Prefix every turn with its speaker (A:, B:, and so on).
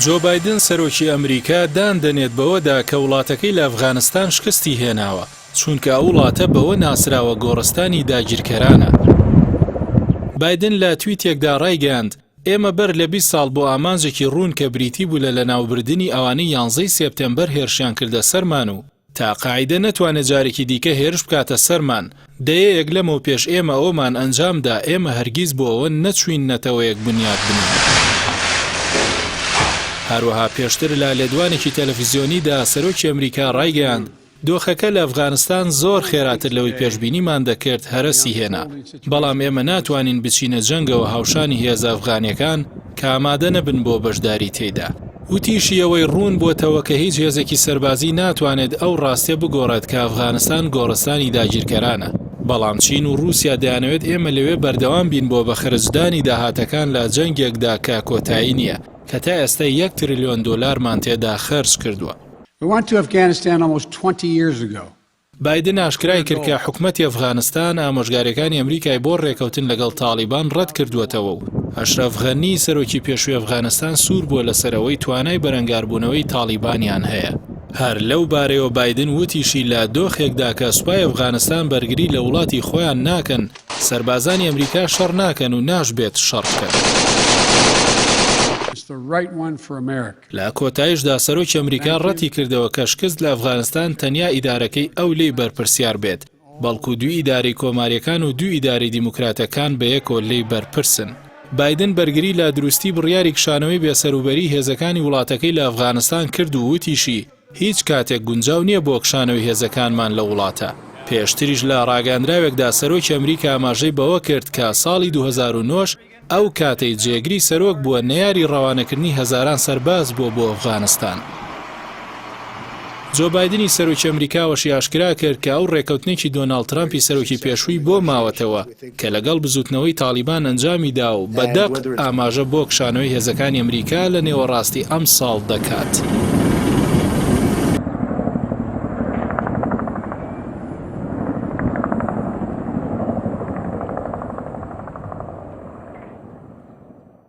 A: جۆ بایدن سەرۆکی ئەمریکا دان دەنێت بەوەدا کە وڵاتەکەی لە ئەفغانستان شکستی هێناوە چونکە ئەو وڵاتە بەوە ناسراوە گۆڕستانی داگیرکەرانە. بایدن لە تویتێکدا ڕایگەاند ئێمە بەر لە 20 ساڵ بۆ ئامانجێکی ڕوون کە بریتی بوو لە ناوبردنی ئەوانەی 11 سێپتێمبەر هێرشیان کردە سەرمان و تا قاعیدە نەتوانێت جارێکی دیکە هێرش بکاتە سەرمان. دەیەک لەمەوە پێش ئێمە ئەومان ئەنجامدا ئێمە هەرگیز بۆ ئەوە نەچوینەتەوە یەک بنیاد بنین. هەروەها پێشتر لە لێدوانێکی تەلەڤیزیۆنیدا سەرۆکی ئەمریکا ڕایگەاند دۆخەکە لە ئەفغانستان زۆر خێراتر لەوەی پێشبینیمان دەکرد هەرەسی هێنا، بەڵام ئێمە ناتوانین بچینە جەنگەوە هاوشانی هێزە ئەفغانیەکان کە ئامادە نەبن بۆ بەشداری تێیدا. وتیشی ئەوەی ڕوون بۆتەوە کە هیچ هێزێکی سەربازی ناتوانێت ئەو ڕاستیە بگۆڕێت کە ئەفغانستان گۆڕستانی داگیرکەرانە، بەڵام چین و رووسیا دەیانەوێت ئێمە لەوێ بەردەوام بین بۆ بەخرجدانی داهاتەکان لە جەنگێکدا کە کۆتایی نییە کە تا ئێستا 1 تریلیۆن دۆلارمان تێدا خەرج کردووە. بایدن ئاشکرای کرد کە حکومەتی ئەفغانستان ئامۆژگاریەکانی ئەمریکای بۆ ڕێکەوتن لەگەڵ تاڵیبان ڕەت کردووەتەوە و ئەشرەف غەنی سەرۆکی پێشووی ئەفغانستان سوور بووە لەسەرەوەی توانای بەرەنگاربوونەوەی تاڵیبانیان هەیە. هەر لەو بارەیەوە بایدن وتیشی لە دۆخێکدا کە سوپای ئەفغانستان بەرگری لە وڵاتی خۆیان ناکەن، سەربازانی ئەمریکا شەڕ ناکەن و ناشبێت شەڕ بکەن. لە کۆتاییشدا سەرۆکی ئەمریکا ڕەتی کردەوە کە شکست لە ئەفغانستان تەنیا ئیدارەکەی ئەو لێی بەرپرسیار بێت، بەڵکو دوو ئیدارەی کۆماریەکان و دوو ئیدارەی دیموکراتەکان بەیەکەوە لێی بەرپرسن. بایدن بەرگری لە دروستی بڕیاری کشانەوەی بێسەروبەری هێزەکانی وڵاتەکەی لە ئەفغانستان کرد و وتیشی هیچ کاتێک گونجاو نییە بۆ کشانەوەی هێزەکانمان لە وڵاتە. پێشتریش لە ڕاگەاندراوێکدا سەرۆکی ئەمریکا ئاماژەی بەوە کرد کە ساڵی 2009 ئەو کاتەی جێگری سەرۆک بووە نەیاری ڕەوانەکردنی هەزاران سەرباز بۆ ئەفغانستان. جۆ بایدنی سەرۆکی ئەمریکاوەشی ئاشکرا کرد کە ئەو ڕێکەوتنێکی دۆناڵد ترامپی سەرۆکی پێشووی بۆ ماوەتەوە کە لەگەڵ بزوتنەوەی تاڵیبان ئەنجامیدا و بەدەق ئاماژە بۆ کشانەوەی هێزەکانی ئەمریکا لە نێوەڕاستی ئەم ساڵ دەکات.